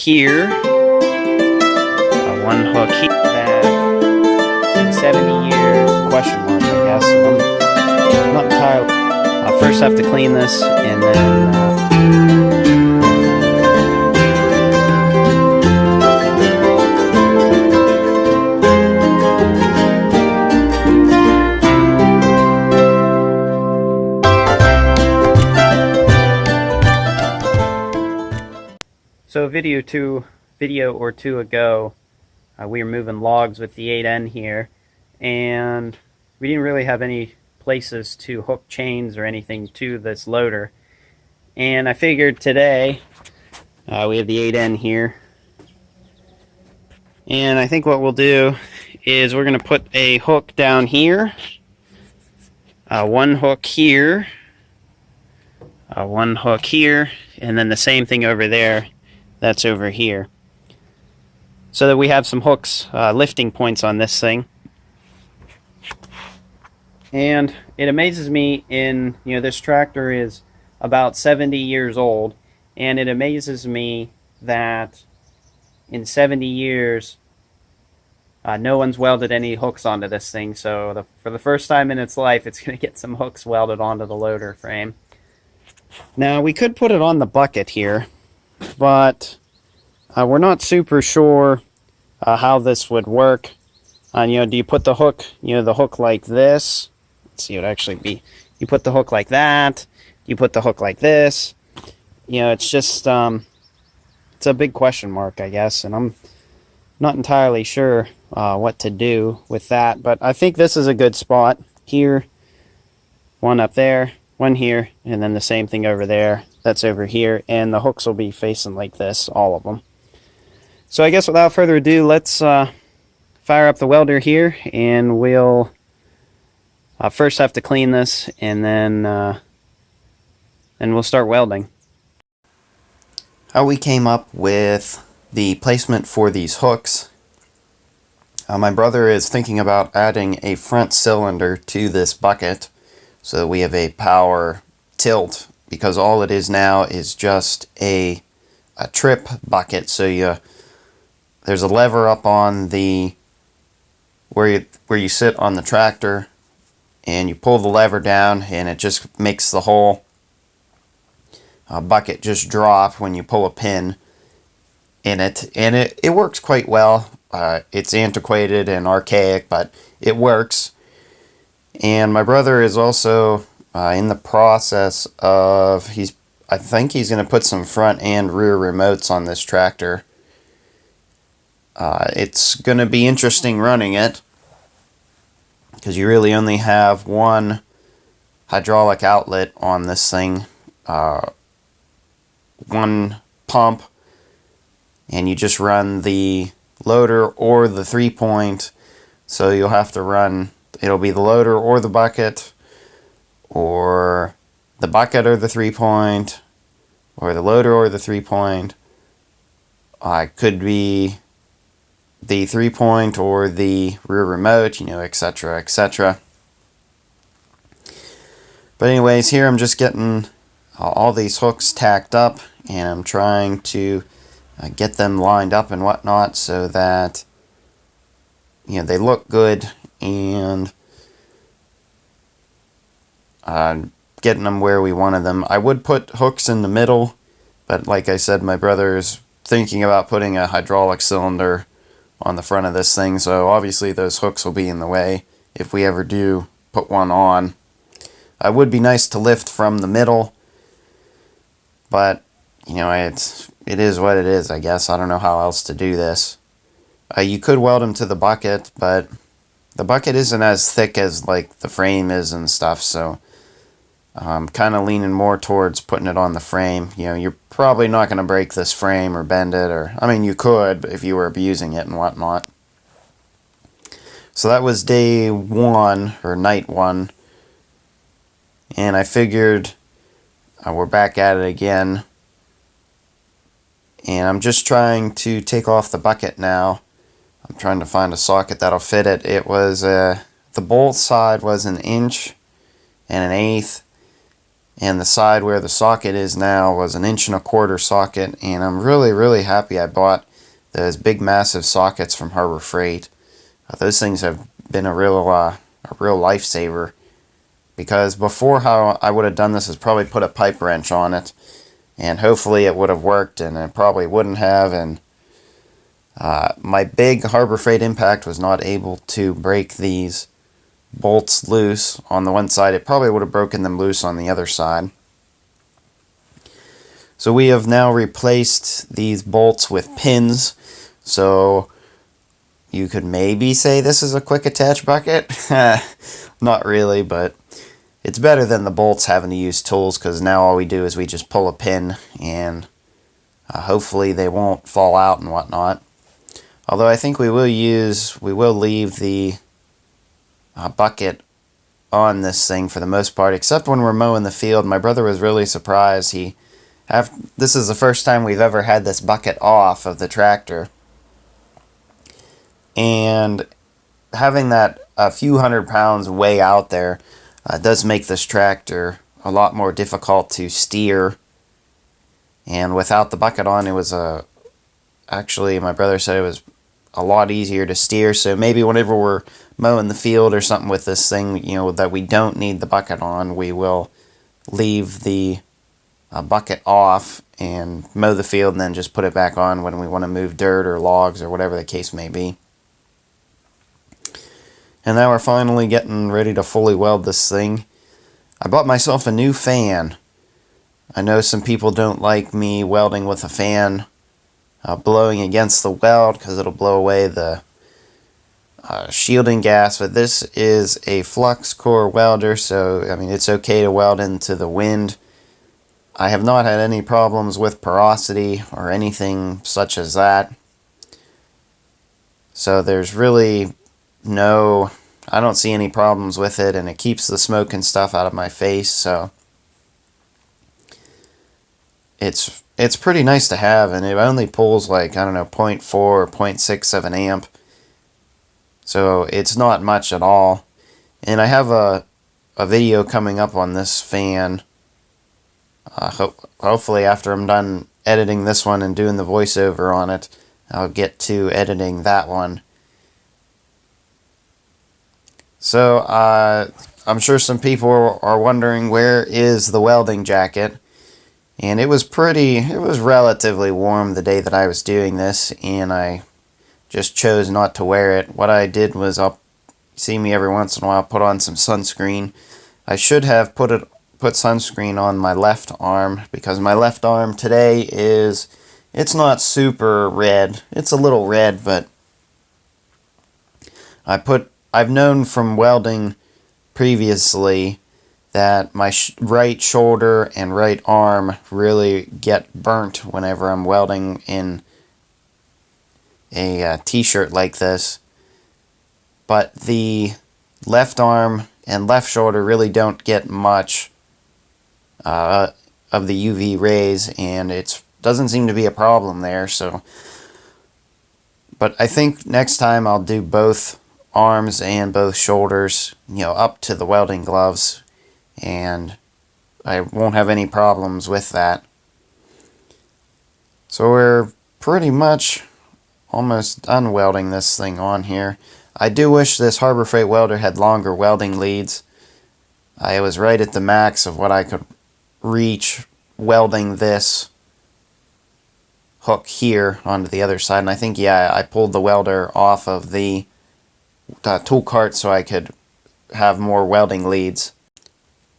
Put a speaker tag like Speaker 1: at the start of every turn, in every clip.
Speaker 1: here, one hook here. That in 70 years, question mark, I guess. I'm not entirely. I'll first have to clean this, and then. So a video or two ago, we were moving logs with the 8N here, and we didn't really have any places to hook chains or anything to this loader. And I figured today, we have the 8N here, and I think what we'll do is we're going to put a hook down here, one hook here, one hook here, and then the same thing over there. That's over here, so that we have some hooks, lifting points on this thing. And it amazes me, this tractor is about 70 years old, and it amazes me that in 70 years no one's welded any hooks onto this thing. So for the first time in its life, it's going to get some hooks welded onto the loader frame. Now we could put it on the bucket here, but we're not super sure how this would work. Do you put the hook, the hook like this? Let's see, it would actually be. You put the hook like that. You put the hook like this. It's just, it's a big question mark, I guess, and I'm not entirely sure what to do with that. But I think this is a good spot here. One up there, one here, and then the same thing over there. That's over here, and the hooks will be facing like this, all of them. So I guess without further ado, let's fire up the welder here, and we'll first have to clean this, and then we'll start welding. How we came up with the placement for these hooks. My brother is thinking about adding a front cylinder to this bucket so that we have a power tilt, because all it is now is just a trip bucket. So there's a lever up on the where you sit on the tractor, and you pull the lever down, and it just makes the whole bucket just drop when you pull a pin in it, and it works quite well. It's antiquated and archaic, but it works. And my brother is also in the process of, I think he's going to put some front and rear remotes on this tractor. It's going to be interesting running it, because you really only have one hydraulic outlet on this thing, one pump, and you just run the loader or the 3-point. So you'll have to run, it'll be the loader or the bucket, or the bucket or the 3-point, or the loader or the 3-point. It could be the 3-point or the rear remote, etc., etc. But anyways, here I'm just getting all these hooks tacked up, and I'm trying to get them lined up and whatnot so that they look good, and getting them where we wanted them. I would put hooks in the middle, but like I said, my brother is thinking about putting a hydraulic cylinder on the front of this thing, so obviously those hooks will be in the way if we ever do put one on. It would be nice to lift from the middle, but it is what it is, I guess. I don't know how else to do this. You could weld them to the bucket, but the bucket isn't as thick as like the frame is and stuff, so I'm kind of leaning more towards putting it on the frame. You're probably not going to break this frame or bend it, or, I mean, you could if you were abusing it and whatnot. So that was day one, or night one, and I figured we're back at it again, and I'm just trying to take off the bucket now. I'm trying to find a socket that'll fit it. It was, the bolt side was 1 1/8 inches,
Speaker 2: and the side where the socket is now was 1.25" socket, and I'm really happy I bought those big massive sockets from Harbor Freight. Those things have been a real lifesaver, because before, how I would have done this is probably put a pipe wrench on it, and hopefully it would have worked, and it probably wouldn't have, and my big Harbor Freight impact was not able to break these bolts loose on the one side. It probably would have broken them loose on the other side. So we have now replaced these bolts with pins, so you could maybe say this is a quick attach bucket. Not really, but it's better than the bolts having to use tools, because now all we do is we just pull a pin, and hopefully they won't fall out and whatnot. Although I think we will leave the bucket on this thing for the most part, except when we're mowing the field. My brother was really surprised. This is the first time we've ever had this bucket off of the tractor, and having that a few hundred pounds way out there does make this tractor a lot more difficult to steer. And without the bucket on, it was actually, my brother said it was a lot easier to steer. So maybe whenever we're mowing the field or something with this thing, that we don't need the bucket on, we will leave the bucket off and mow the field, and then just put it back on when we want to move dirt or logs or whatever the case may be. And now we're finally getting ready to fully weld this thing. I bought myself a new fan. I know some people don't like me welding with a fan blowing against the weld, because it'll blow away the shielding gas, but this is a flux core welder, so I mean, it's okay to weld into the wind. I have not had any problems with porosity or anything such as that, so there's really I don't see any problems with it, and it keeps the smoke and stuff out of my face, so it's pretty nice to have, and it only pulls like, I don't know, 0.4 or 0.67 amp. So it's not much at all. And I have a video coming up on this fan. Hopefully after I'm done editing this one and doing the voiceover on it, I'll get to editing that one. So I'm sure some people are wondering, where is the welding jacket? And it was relatively warm the day that I was doing this, and I just chose not to wear it. What I did was, I'll see me every once in a while put on some sunscreen. I should have put sunscreen on my left arm, because my left arm today it's not super red. It's a little red, but I've known from welding previously that my right shoulder and right arm really get burnt whenever I'm welding in a t-shirt like this. But the left arm and left shoulder really don't get much of the UV rays, and it doesn't seem to be a problem there. But I think next time I'll do both arms and both shoulders, up to the welding gloves, and I won't have any problems with that. So we're pretty much almost done welding this thing on here. I do wish this Harbor Freight welder had longer welding leads. I was right at the max of what I could reach welding this hook here onto the other side, and I think, I pulled the welder off of the tool cart so I could have more welding leads.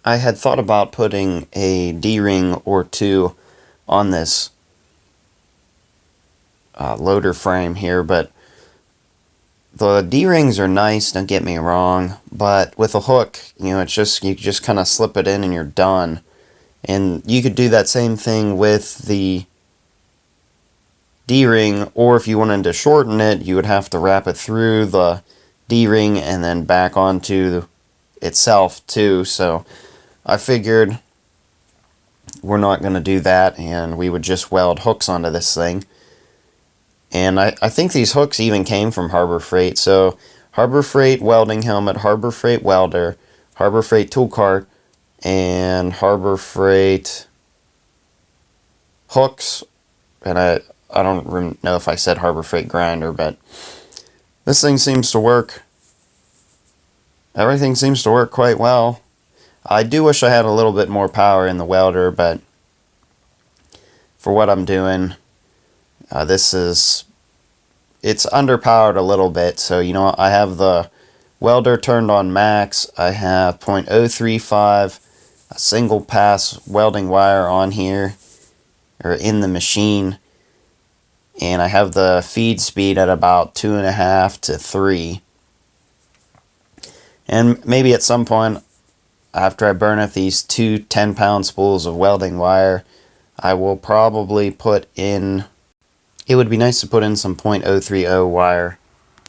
Speaker 2: I had thought about putting a D-ring or two on this loader frame here, but the D-rings are nice, don't get me wrong, but with a hook, it's just, you just kind of slip it in and you're done. And you could do that same thing with the D-ring, or if you wanted to shorten it, you would have to wrap it through the D-ring and then back onto itself too. So I figured we're not going to do that, and we would just weld hooks onto this thing. And I think these hooks even came from Harbor Freight. So Harbor Freight welding helmet, Harbor Freight welder, Harbor Freight tool cart, and Harbor Freight hooks, and I don't know if I said Harbor Freight grinder, but this thing seems to work. Everything seems to work quite well. I do wish I had a little bit more power in the welder, but for what I'm doing, it's underpowered a little bit. So, you know, I have the welder turned on max. I have .035, a single pass welding wire on here, or in the machine. And I have the feed speed at about 2.5 to 3. And maybe at some point, after I burn up these two 10-pound spools of welding wire, I will probably put in... It would be nice to put in some .030 wire.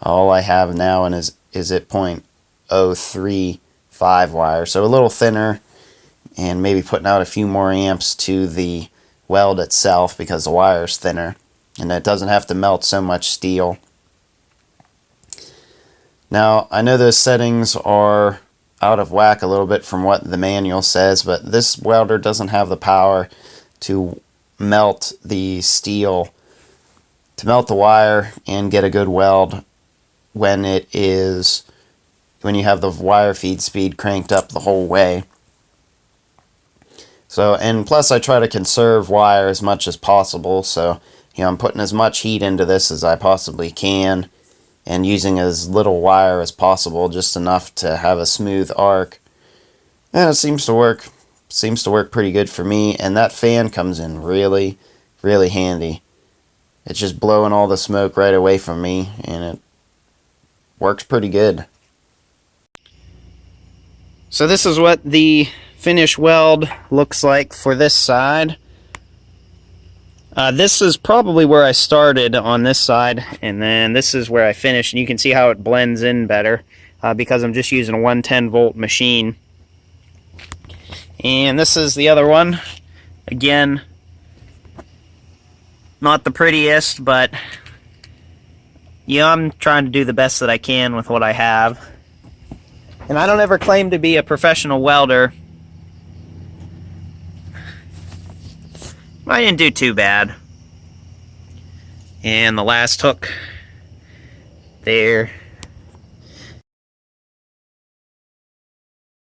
Speaker 2: All I have now is at .035 wire, so a little thinner, and maybe putting out a few more amps to the weld itself because the wire is thinner, and it doesn't have to melt so much steel. Now, I know those settings are out of whack a little bit from what the manual says, but this welder doesn't have the power to melt the steel, to melt the wire and get a good weld when you have the wire feed speed cranked up the whole way. So, and plus I try to conserve wire as much as possible, so, you know, I'm putting as much heat into this as I possibly can, and using as little wire as possible, just enough to have a smooth arc. And it seems to work pretty good for me, and that fan comes in really, really handy. It's just blowing all the smoke right away from me, and it works pretty good.
Speaker 1: So this is what the finished weld looks like for this side. This is probably where I started on this side, and then this is where I finished, and you can see how it blends in better because I'm just using a 110 volt machine. And this is the other one. Again, not the prettiest, but yeah, I'm trying to do the best that I can with what I have. And I don't ever claim to be a professional welder. I didn't do too bad. And the last hook there